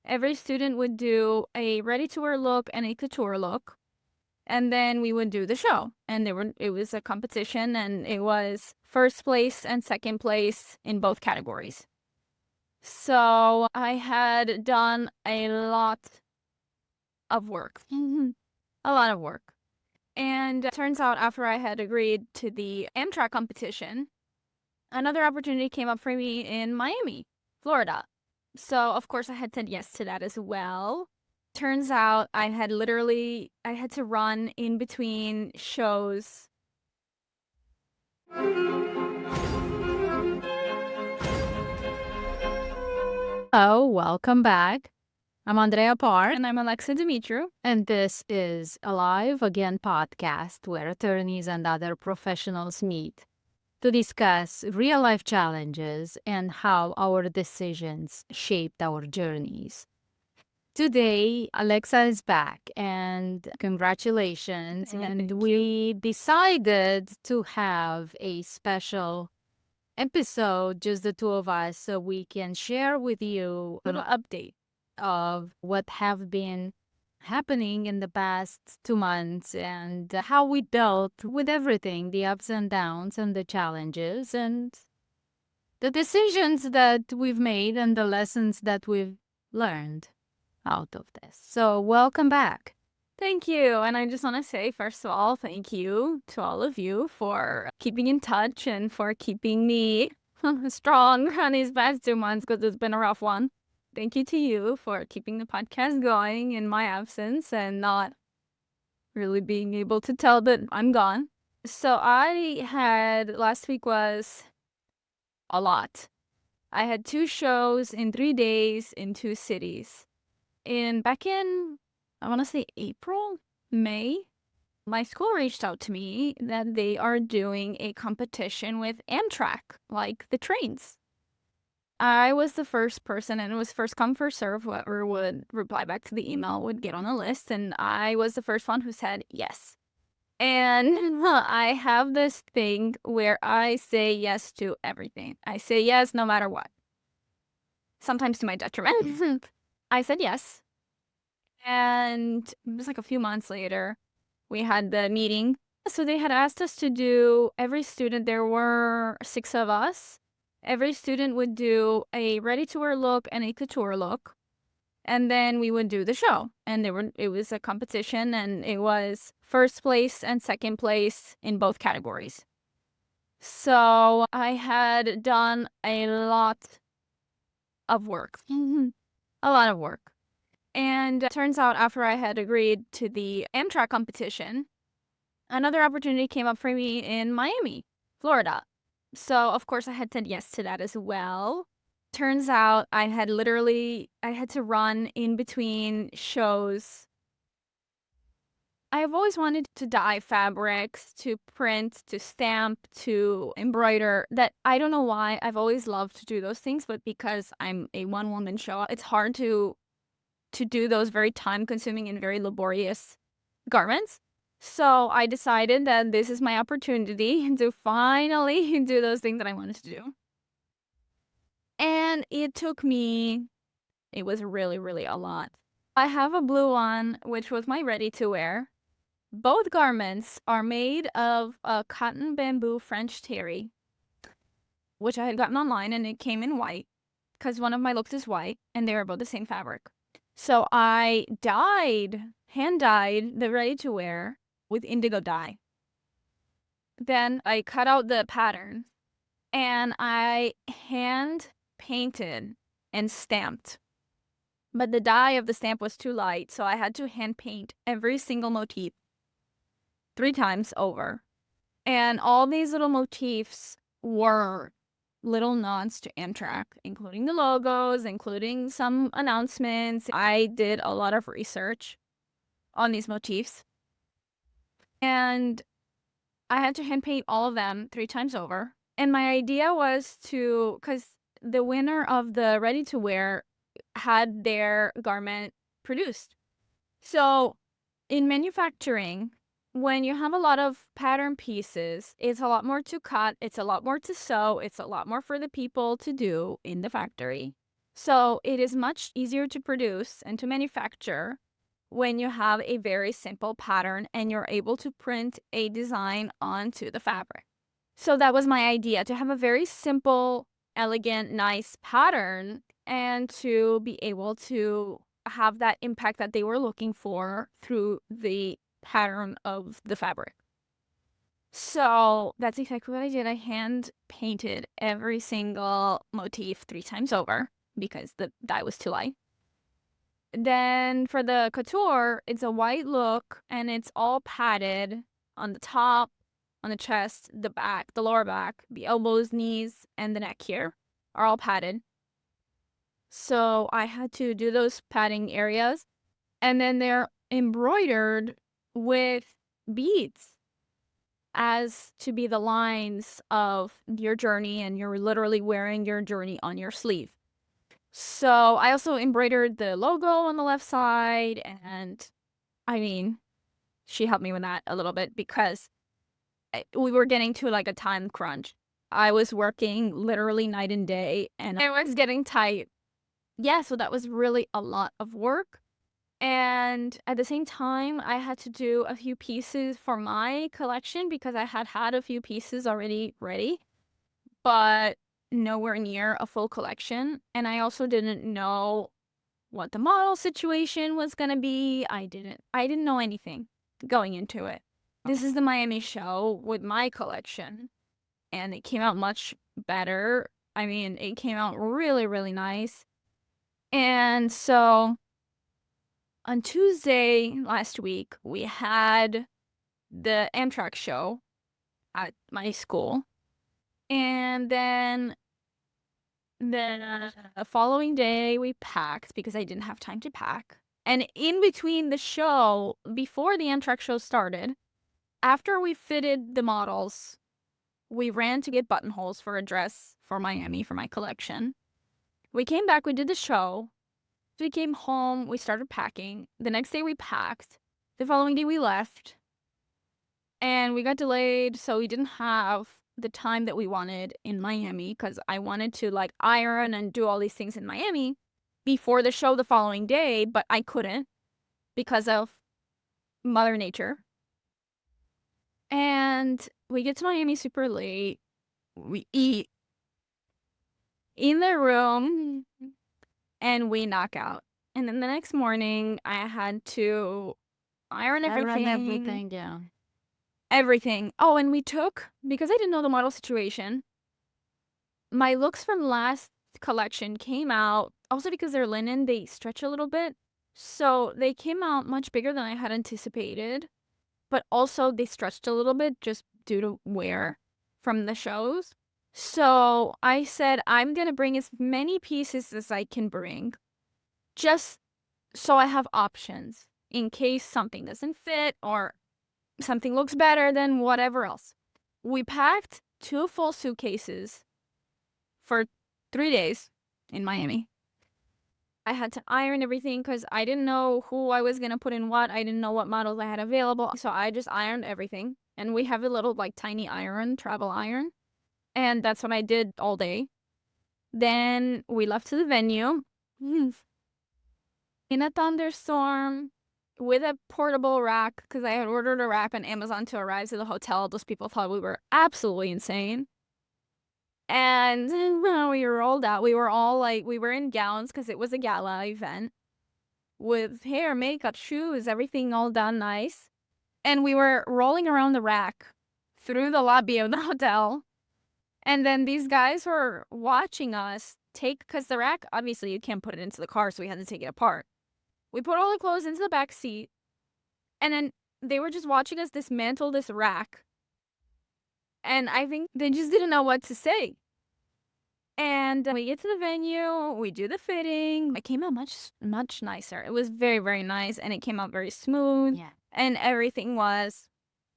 every student would do a ready-to-wear look and a couture look. And then we would do the show. And it was a competition, and it was first place and second place in both categories. So I had done a lot of work. A lot of work. And it turns out after I had agreed to the Amtrak competition, another opportunity came up for me in Miami, Florida. So, of course, I had said yes to that as well. Turns out I had to run in between shows. Oh, welcome back. I'm Andreea Parc. And I'm Dumitru. And this is Alive Again podcast, where attorneys and other professionals meet to discuss real life challenges and how our decisions shaped our journeys. Today, Alexa is back, and congratulations. Thank we decided to have a special episode, just the two of us, so we can share with you Little update of what have been happening in the past 2 months and how we dealt with everything, the ups and downs and the challenges and the decisions that we've made and the lessons that we've learned out of this. So welcome back. Thank you. And I just want to say, first of all, thank you to all of you for keeping in touch and for keeping me strong on these past 2 months, because it's been a rough one. Thank you to you for keeping the podcast going in my absence and not really being able to tell that I'm gone. So last week was a lot. I had 2 shows in 3 days in 2 cities. Back in, I want to say April, May, my school reached out to me that they are doing a competition with Amtrak, like the trains. I was the first person, and it was first come, first serve. Whoever would reply back to the email would get on a list, and I was the first one who said yes. And I have this thing where I say yes to everything. I say yes no matter what. Sometimes to my detriment. I said yes. And it was like a few months later, we had the meeting. So they had asked us to do, every student, there were 6 of us. Every student would do a ready-to-wear look and a couture look. And then we would do the show. And it was a competition, and it was first place and second place in both categories. So I had done a lot of work. A lot of work. And it turns out after I had agreed to the Amtrak competition, another opportunity came up for me in Miami, Florida. So, of course, I had said yes to that as well. Turns out I had to run in between shows. I have always wanted to dye fabrics, to print, to stamp, to embroider. That I don't know why. I've always loved to do those things, but because I'm a one-woman show, it's hard to do those very time-consuming and very laborious garments. So I decided that this is my opportunity to finally do those things that I wanted to do. And it was really, really a lot. I have a blue one, which was my ready-to-wear. Both garments are made of a cotton bamboo French terry, which I had gotten online, and it came in white because one of my looks is white, and they were both the same fabric. So I hand-dyed the ready-to-wear with indigo dye. Then I cut out the pattern, and I hand-painted and stamped. But the dye of the stamp was too light, so I had to hand-paint every single motif 3 times over. And all these little motifs were little nods to Amtrak, including the logos, including some announcements. I did a lot of research on these motifs. And I had to hand paint all of them 3 times over. And my idea was because the winner of the ready-to-wear had their garment produced. So in manufacturing, when you have a lot of pattern pieces, it's a lot more to cut, it's a lot more to sew, it's a lot more for the people to do in the factory. So it is much easier to produce and to manufacture when you have a very simple pattern and you're able to print a design onto the fabric. So that was my idea, to have a very simple, elegant, nice pattern and to be able to have that impact that they were looking for through the pattern of the fabric. So that's exactly what I did. I hand painted every single motif 3 times over because the dye was too light. Then for the couture, it's a white look and it's all padded on the top, on the chest, the back, the lower back, the elbows, knees, and the neck here are all padded. So I had to do those padding areas, and then they're embroidered with beads as to be the lines of your journey, and you're literally wearing your journey on your sleeve. So I also embroidered the logo on the left side, and I mean, she helped me with that a little bit because we were getting to like a time crunch. I was working literally night and day, and it was getting tight. Yeah, so that was really a lot of work. And at the same time, I had to do a few pieces for my collection because I had a few pieces already ready, but nowhere near a full collection. And I also didn't know what the model situation was gonna be. I didn't know anything going into it. This is the Miami show with my collection, and it came out much better. I mean, it came out really, really nice. And so on Tuesday last week, we had the Amtrak show at my school. And then the following day, we packed because I didn't have time to pack. And in between the show, before the Amtrak show started, after we fitted the models, we ran to get buttonholes for a dress for Miami for my collection. We came back, we did the show. We came home, we started packing. The next day we packed. The following day we left. And we got delayed, so we didn't have the time that we wanted in Miami because I wanted to like iron and do all these things in Miami before the show the following day, but I couldn't because of Mother Nature. And we get to Miami super late. We eat in the room and we knock out. And then the next morning, I had to iron everything. Yeah. Everything. Oh, and we took, because I didn't know the model situation, my looks from last collection came out, also because they're linen, they stretch a little bit. So they came out much bigger than I had anticipated, but also they stretched a little bit just due to wear from the shows. So I said, I'm going to bring as many pieces as I can bring, just so I have options in case something doesn't fit or something looks better than whatever else. We packed 2 full suitcases for 3 days in Miami. I had to iron everything because I didn't know who I was going to put in what. I didn't know what models I had available. So I just ironed everything. And we have a little like tiny iron, travel iron. And that's what I did all day. Then we left to the venue in a thunderstorm with a portable rack because I had ordered a rack on Amazon to arrive to the hotel. Those people thought we were absolutely insane. And when we rolled out, we were all like, we were in gowns because it was a gala event with hair, makeup, shoes, everything all done nice. And we were rolling around the rack through the lobby of the hotel. And then these guys were watching us take, because the rack, obviously you can't put it into the car, so we had to take it apart. We put all the clothes into the back seat, and then they were just watching us dismantle this rack. And I think they just didn't know what to say. And we get to the venue, we do the fitting. It came out much, much nicer. It was very, very nice, and it came out very smooth. Yeah. And everything was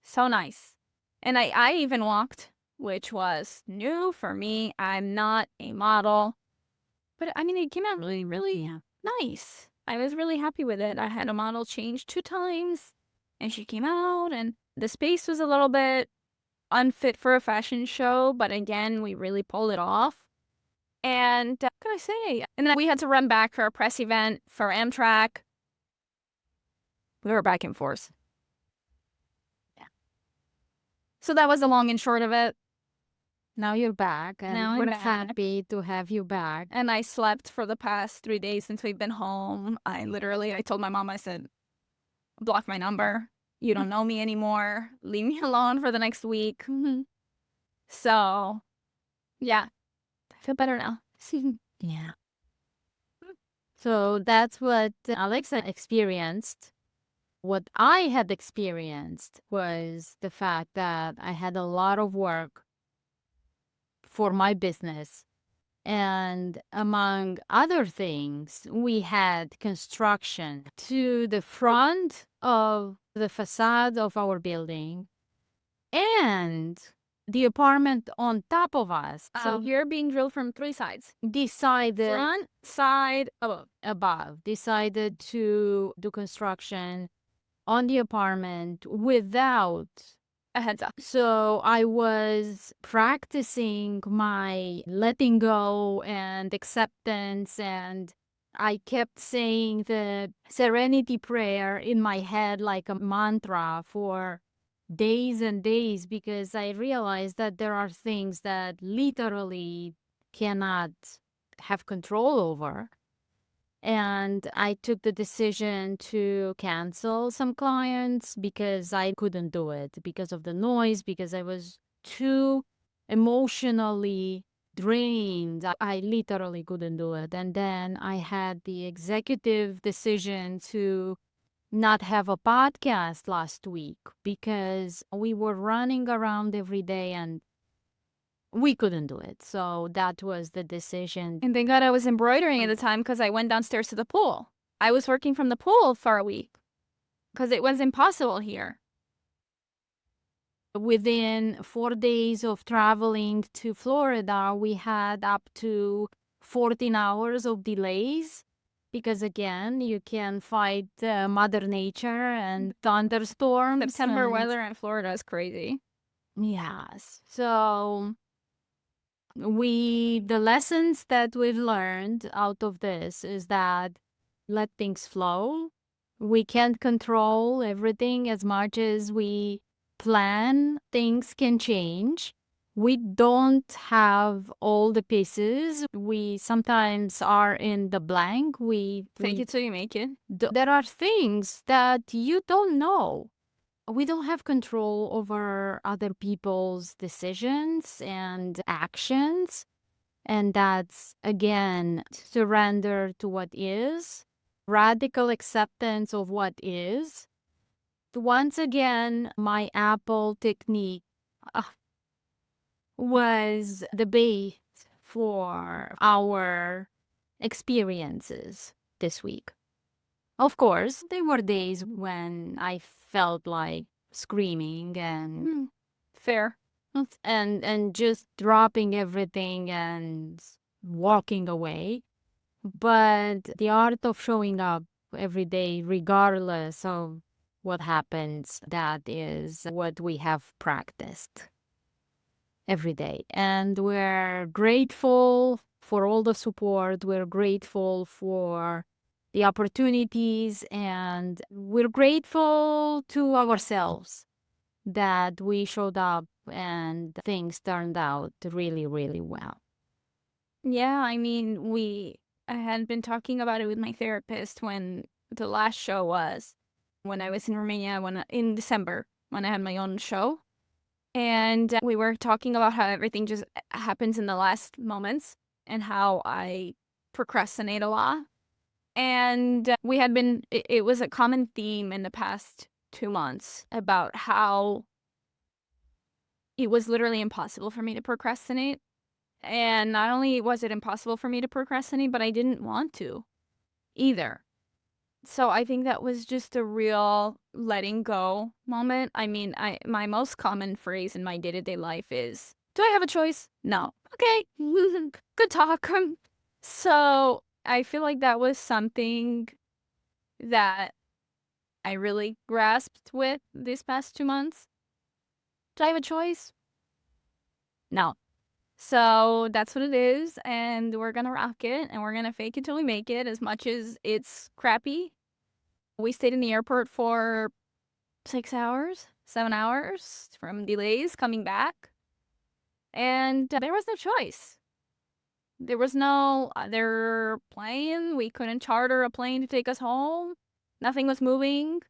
so nice. And I even walked, which was new for me. I'm not a model. But I mean, it came out really, really nice. I was really happy with it. I had a model change 2 times, and she came out, and the space was a little bit unfit for a fashion show, but again, we really pulled it off. And what can I say? And then we had to run back for a press event for Amtrak. We were back and forth. Yeah. So that was the long and short of it. Now you're back, and Now I'm we're back. happy to have you back. And I slept for the past 3 days since we've been home. I told my mom, I said, block my number. You don't know me anymore. Leave me alone for the next week. So, yeah, I feel better now. Yeah. So that's what Alexa experienced. What I had experienced was the fact that I had a lot of work for my business. And among other things, we had construction to the front of the facade of our building and the apartment on top of us. So you're being drilled from 3 sides. Decided Front, side, above decided to do construction on the apartment without a heads up. So I was practicing my letting go and acceptance, and I kept saying the serenity prayer in my head like a mantra for days and days, because I realized that there are things that literally cannot have control over. And I took the decision to cancel some clients because I couldn't do it because of the noise, because I was too emotionally drained. I literally couldn't do it. And then I had the executive decision to not have a podcast last week because we were running around every day and we couldn't do it. So that was the decision. And thank God I was embroidering at the time because I went downstairs to the pool. I was working from the pool for a week because it was impossible here. Within 4 days of traveling to Florida, we had up to 14 hours of delays because, again, you can fight Mother Nature and thunderstorms. September weather in Florida is crazy. Yes. So the lessons that we've learned out of this is that let things flow. We can't control everything as much as we plan. Things can change. We don't have all the pieces. We sometimes are in the blank. Fake it till you make it. There are things that you don't know. We don't have control over other people's decisions and actions. And that's, again, surrender to what is, radical acceptance of what is. Once again, my Apple technique was the base for our experiences this week. Of course, there were days when I felt like screaming and fair and just dropping everything and walking away. But the art of showing up every day, regardless of what happens, that is what we have practiced every day. And we're grateful for all the support. We're grateful for the opportunities, and we're grateful to ourselves that we showed up and things turned out really, really well. Yeah, I mean, I had been talking about it with my therapist when the last show was, when I was in Romania, in December, when I had my own show. And we were talking about how everything just happens in the last moments and how I procrastinate a lot. And it was a common theme in the past 2 months about how it was literally impossible for me to procrastinate. And not only was it impossible for me to procrastinate, but I didn't want to either. So I think that was just a real letting go moment. I mean, my most common phrase in my day-to-day life is, do I have a choice? No. Okay. Good talk. So I feel like that was something that I really grasped with these past 2 months. Do I have a choice? No. So that's what it is, and we're gonna rock it, and we're gonna fake it till we make it, as much as it's crappy. We stayed in the airport for 6 hours, 7 hours from delays coming back, and there was no choice. There was no other plane. We couldn't charter a plane to take us home. Nothing was moving.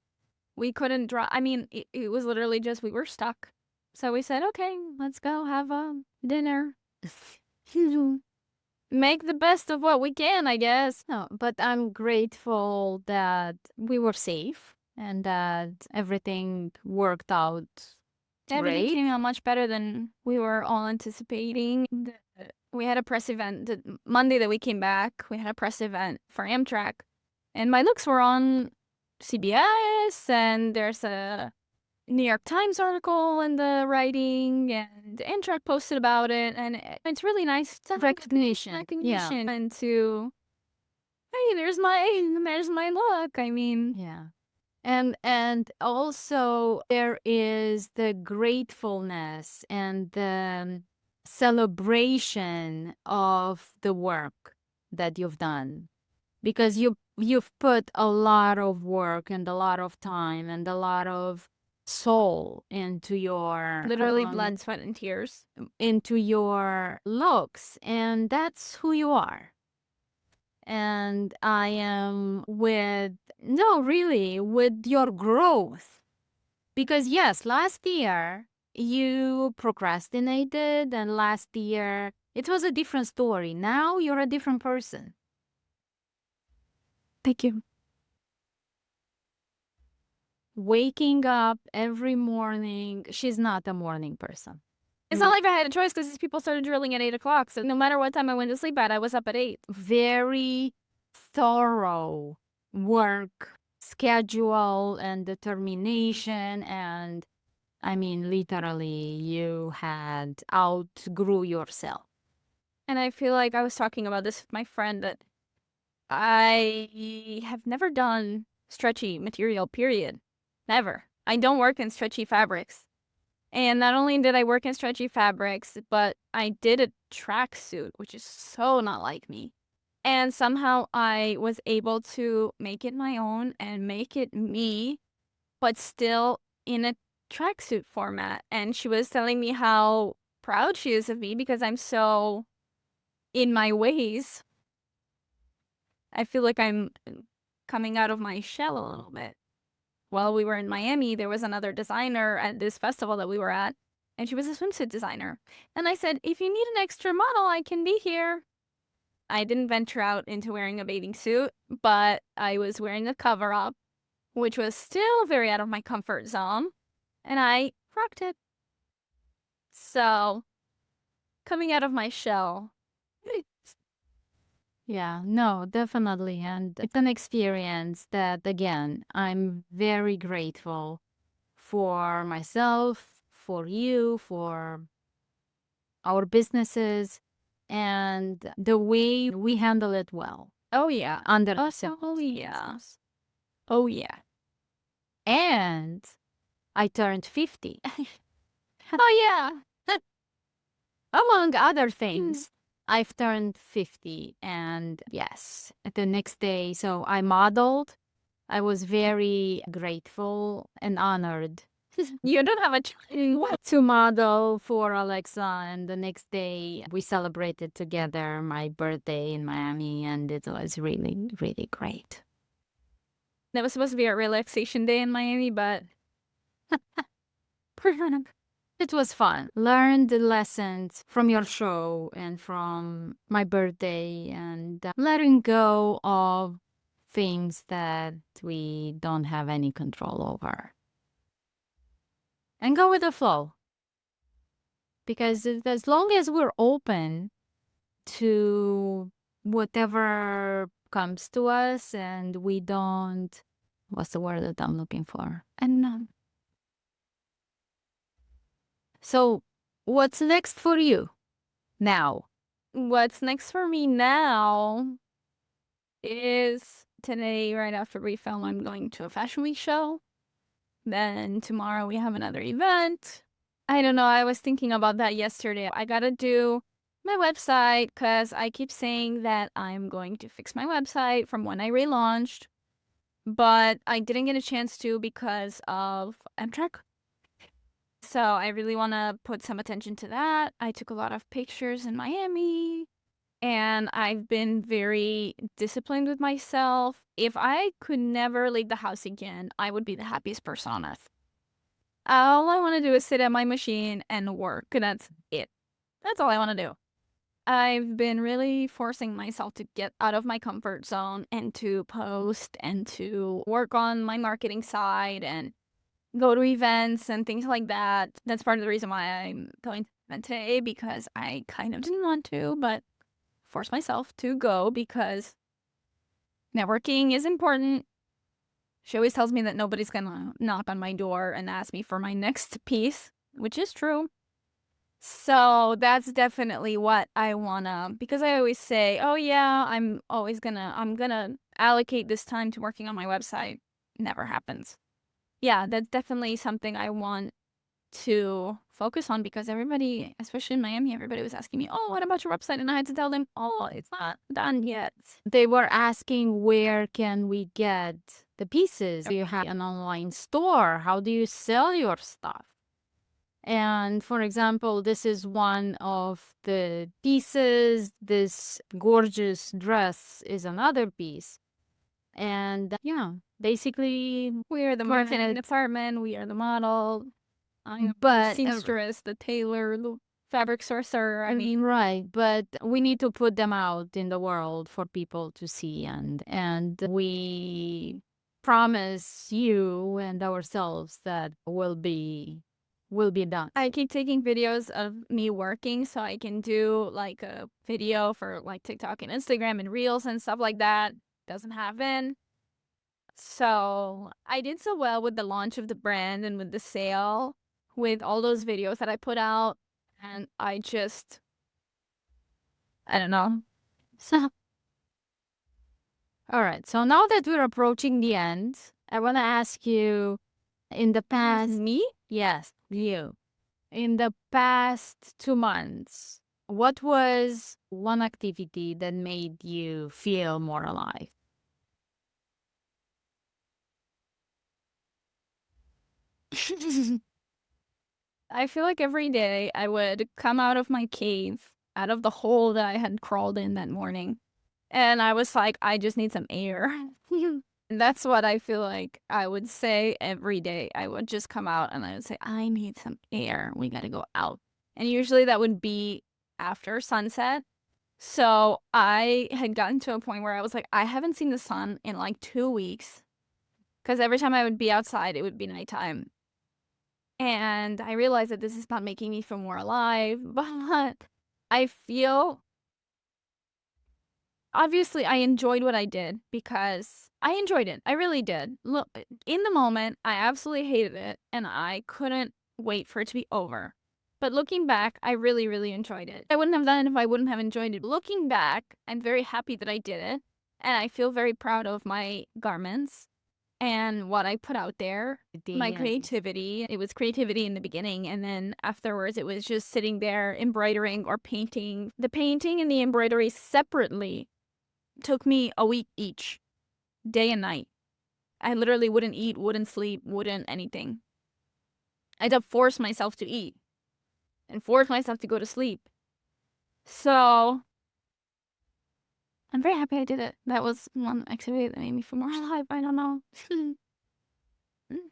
We couldn't drive. I mean, it was literally just we were stuck. So we said, okay, let's go have dinner. Make the best of what we can, I guess. No, but I'm grateful that we were safe and that everything worked out Everything great. came out much better than we were all anticipating. We had a press event the Monday that we came back. We had a press event for Amtrak, and my looks were on CBS, and there's a New York Times article in the writing, and Amtrak posted about it, and it's really nice to have Recognition. Yeah. and to, hey, there's my look. I mean, Yeah. And also there is the gratefulness and the celebration of the work that you've done, because you've put a lot of work and a lot of time and a lot of soul into your literally blood, sweat, and tears. into your looks, and that's who you are. And I am with, no, really, with your growth. Because yes, last year you procrastinated, and last year it was a different story. Now you're a different person. Thank you. Waking up every morning, she's not a morning person. It's not like I had a choice because these people started drilling at 8 o'clock. So no matter what time I went to sleep at, I was up at 8. Very thorough work schedule and determination, and I mean, literally, you had outgrew yourself. And I feel like I was talking about this with my friend that I have never done stretchy material, period. Never. I don't work in stretchy fabrics. And not only did I work in stretchy fabrics, but I did a tracksuit, which is so not like me. And somehow I was able to make it my own and make it me, but still in a tracksuit format. And she was telling me how proud she is of me because I'm so in my ways. I feel like I'm coming out of my shell a little bit. While we were in Miami, there was another designer at this festival that we were at, and she was a swimsuit designer. And I said, if you need an extra model, I can be here. I didn't venture out into wearing a bathing suit, but I was wearing a cover up, which was still very out of my comfort zone, and I rocked it. So, coming out of my shell. Yeah, no, definitely. And it's an experience that, again, I'm very grateful for myself, for you, for our businesses, and the way we handle it well. Oh, yeah. Under Oh, yeah. Oh, yeah. And I turned 50. Oh, yeah. Among other things, I've turned 50, and yes, the next day, so I modeled. I was very grateful and honored You don't have a choice. to model for Alexa, and the next day we celebrated together my birthday in Miami, and it was really, really great. That was supposed to be a relaxation day in Miami, but It was fun. Learn the lessons from your show and from my birthday, and letting go of things that we don't have any control over. And go with the flow. Because as long as we're open to whatever comes to us and we don't, what's the word that I'm looking for? and So, what's next for you now? what's next for me now is today, right after we film, I'm going to a fashion week show. Then tomorrow we have another event. I don't know. I was thinking about that yesterday. I gotta do my website because I keep saying that I'm going to fix my website from when I relaunched, but I didn't get a chance to because of Amtrak. So I really want to put some attention to that. I took a lot of pictures in Miami and I've been very disciplined with myself. If I could never leave the house again, I would be the happiest person on earth. All I want to do is sit at my machine and work. That's it. That's all I want to do. I've been really forcing myself to get out of my comfort zone and to post and to work on my marketing side and go to events and things like that. That's part of the reason why I'm going to the event today, because I kind of didn't want to, but forced myself to go because networking is important. She always tells me that nobody's gonna knock on my door and ask me for my next piece, which is true. So that's definitely what I wanna, because I always say, oh yeah, I'm gonna allocate this time to working on my website. Never happens. Yeah, that's definitely something I want to focus on because everybody, especially in Miami, everybody was asking me, oh, what about your website? And I had to tell them, oh, it's not done yet. They were asking, where can we get the pieces? Do you have an online store? How do you sell your stuff? And for example, this is one of the pieces. This gorgeous dress is another piece. And yeah, basically, We are the marketing department. We are the model. I'm the seamstress, the tailor, the fabric sourcer. I mean, right. But we need to put them out in the world for people to see. And we promise you and ourselves that will be done. I keep taking videos of me working so I can do like a video for like TikTok and Instagram and Reels and stuff like that. Doesn't happen. So I did so well with the launch of the brand and with the sale, with all those videos that I put out. And I don't know. So, all right. So now that we're approaching the end, I want to ask you, in the past, Me? yes, you, in the past 2 months, what was one activity that made you feel more alive? I feel like every day I would come out of my cave, out of the hole that I had crawled in that morning. And I was like, I just need some air. And that's what I feel like I would say every day. I would just come out and I would say, I need some air. We got to go out. And usually that would be after sunset. So I had gotten to a point where I was like, I haven't seen the sun in like 2 weeks. Because every time I would be outside, it would be nighttime. And I realized that this is not making me feel more alive, but I feel obviously I enjoyed what I did because I enjoyed it. I really did. Look, in the moment, I absolutely hated it and I couldn't wait for it to be over. But looking back, I really, really enjoyed it. I wouldn't have done it if I wouldn't have enjoyed it. Looking back, I'm very happy that I did it. And I feel very proud of my garments and what I put out there. My creativity. It was creativity in the beginning, and then afterwards it was just sitting there embroidering or painting. The painting and the embroidery separately took me a week each, day and night. I literally wouldn't eat, wouldn't sleep, wouldn't anything. I had to force myself to eat and force myself to go to sleep. So I'm very happy I did it. That was one activity that made me feel more alive. I don't know.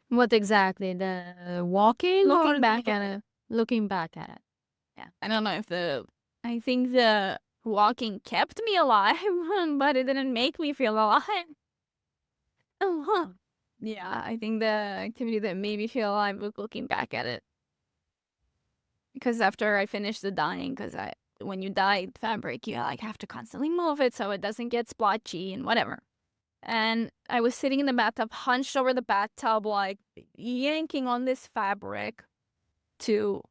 What exactly? The walking Looking back at it? Looking back at it. Yeah. I don't know if I think the walking kept me alive, but it didn't make me feel alive. Oh, yeah, I think the activity that made me feel alive was looking back at it. Because after I finished the dyeing, when you dye fabric, you like have to constantly move it so it doesn't get splotchy and whatever. And I was sitting in the bathtub, hunched over the bathtub, like yanking on this fabric to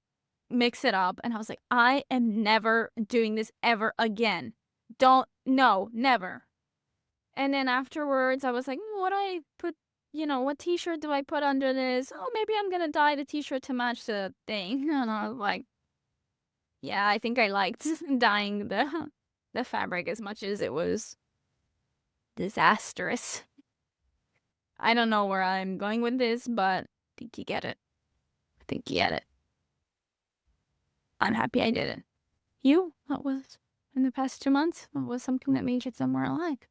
mix it up. And I was like, I am never doing this ever again. No, never. And then afterwards, I was like, what do I put, what t-shirt do I put under this? Oh, maybe I'm going to dye the t-shirt to match the thing. And I was like, Yeah, I think I liked dyeing the fabric as much as it was disastrous. I don't know where I'm going with this, but I think you get it. I think you get it. I'm happy I did it. You? What was in the past 2 months? What was something that made you somewhere alike?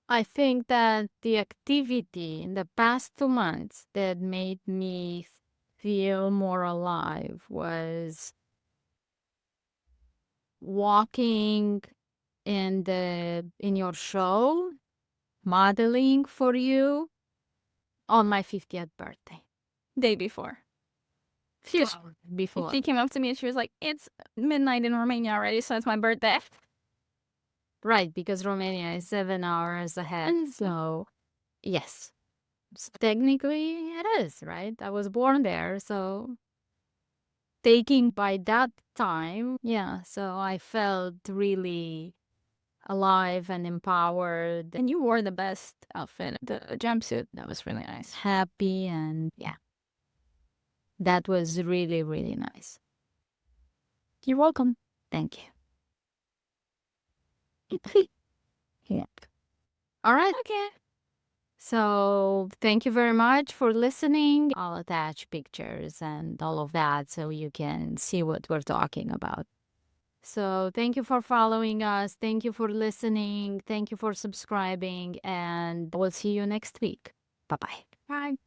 I think that the activity in the past 2 months that made me feel more alive was walking in your show, modeling for you on my 50th birthday. Day before. Before. She came up to me and she was like, "It's midnight in Romania already, so it's my birthday." Right, because Romania is 7 hours ahead. So, yes, technically it is, right? I was born there, so taking by that time, yeah, so I felt really alive and empowered, And you wore the best outfit, the jumpsuit. That was really nice. happy, and yeah, that was really, really nice. You're welcome. Thank you. Yep. All right. Okay. So thank you very much for listening. I'll attach pictures and all of that so you can see what we're talking about. So thank you for following us. Thank you for listening. Thank you for subscribing. And we'll see you next week. Bye-bye. Bye.